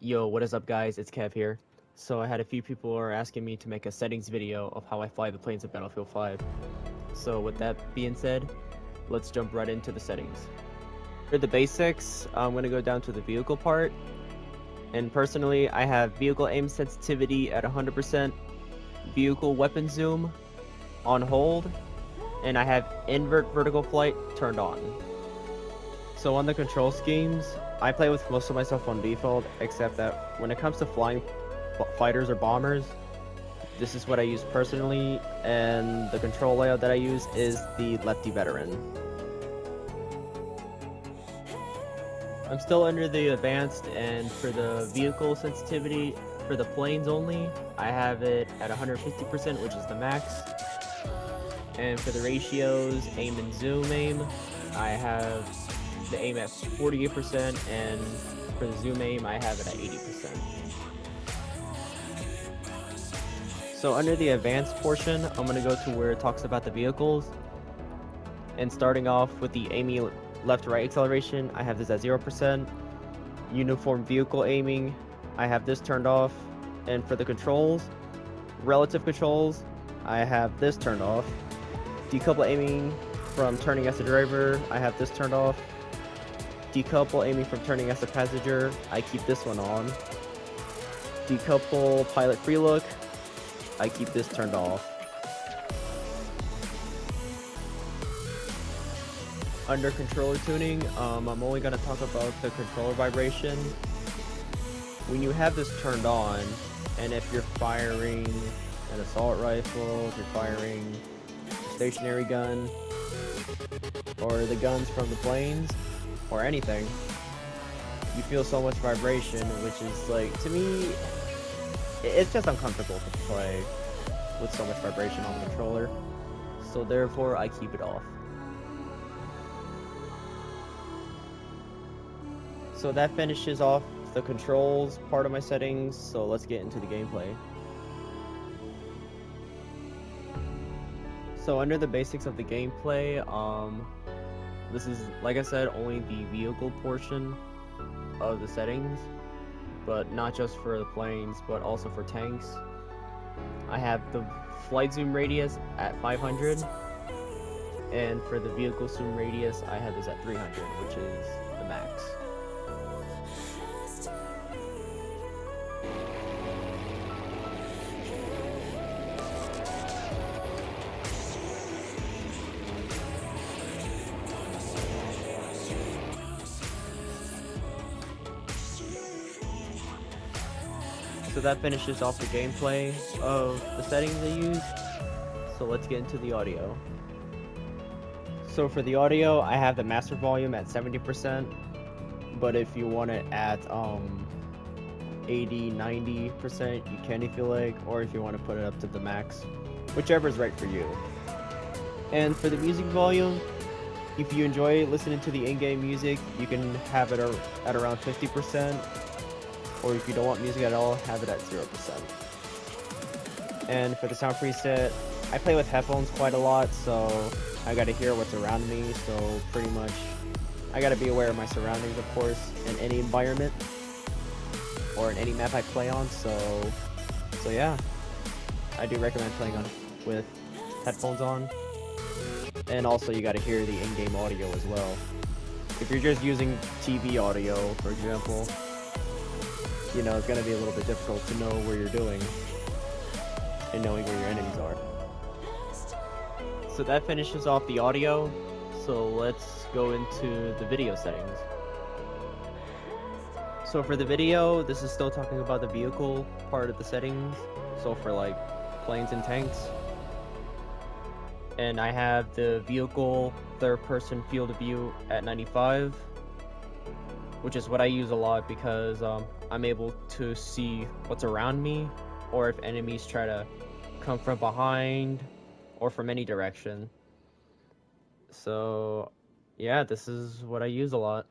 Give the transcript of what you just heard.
Yo, what is up guys, it's Kev here. So I had a few people are asking me to make a settings video of how I fly the planes of Battlefield 5. So with that being said, let's jump right into the settings. For the basics, I'm going to go down to the vehicle part. And personally, I have vehicle aim sensitivity at 100%, vehicle weapon zoom on hold, and I have invert vertical flight turned on. So on the control schemes, I play with most of myself on default, except that when it comes to flying fighters or bombers, this is what I use personally, and the control layout that I use is the lefty veteran. I'm still under the advanced, and for the vehicle sensitivity, for the planes only, I have it at 150%, which is the max. And for the ratios, aim and zoom aim, I have the aim at 48%, and for the zoom aim, I have it at 80%. So under the advanced portion, I'm going to go to where it talks about the vehicles. And starting off with the aiming left-right acceleration, I have this at 0%. Uniform vehicle aiming, I have this turned off. And for the controls, relative controls, I have this turned off. Decouple aiming from turning as a driver, I have this turned off. Decouple aiming from turning as a passenger, I keep this one on. Decouple pilot FREELOOK, I keep this turned off. Under controller tuning, I'm only going to talk about the controller vibration. When you have this turned on, and if you're firing an assault rifle, if you're firing a stationary gun, or the guns from the planes, or anything, you feel so much vibration, which is like, to me, it's just uncomfortable to play with so much vibration on the controller, so therefore I keep it off. So that finishes off the controls part of my settings, so let's get into the gameplay. So under the basics of the gameplay, this is, like I said, only the vehicle portion of the settings, but not just for the planes, but also for tanks. I have the flight zoom radius at 500, and for the vehicle zoom radius, I have this at 300, which is the max. So that finishes off the gameplay of the settings I use. So let's get into the audio. So for the audio, I have the master volume at 70%, but if you want it at 80-90%, you can if you like, or if you want to put it up to the max, whichever is right for you. And for the music volume, if you enjoy listening to the in-game music, you can have it at around 50%. Or if you don't want music at all, have it at 0%. And for the sound preset, I play with headphones quite a lot, so I gotta hear what's around me, so pretty much I gotta be aware of my surroundings, of course, in any environment or in any map I play on, so yeah, I do recommend playing with headphones on. And also you gotta hear the in-game audio as well. If you're just using TV audio, for example, you know, it's going to be a little bit difficult to know where you're doing and knowing where your enemies are. So that finishes off the audio, so let's go into the video settings. So for the video, this is still talking about the vehicle part of the settings, so for like planes and tanks. And I have the vehicle third-person field of view at 95, which is what I use a lot because I'm able to see what's around me, or if enemies try to come from behind or from any direction. So yeah, this is what I use a lot.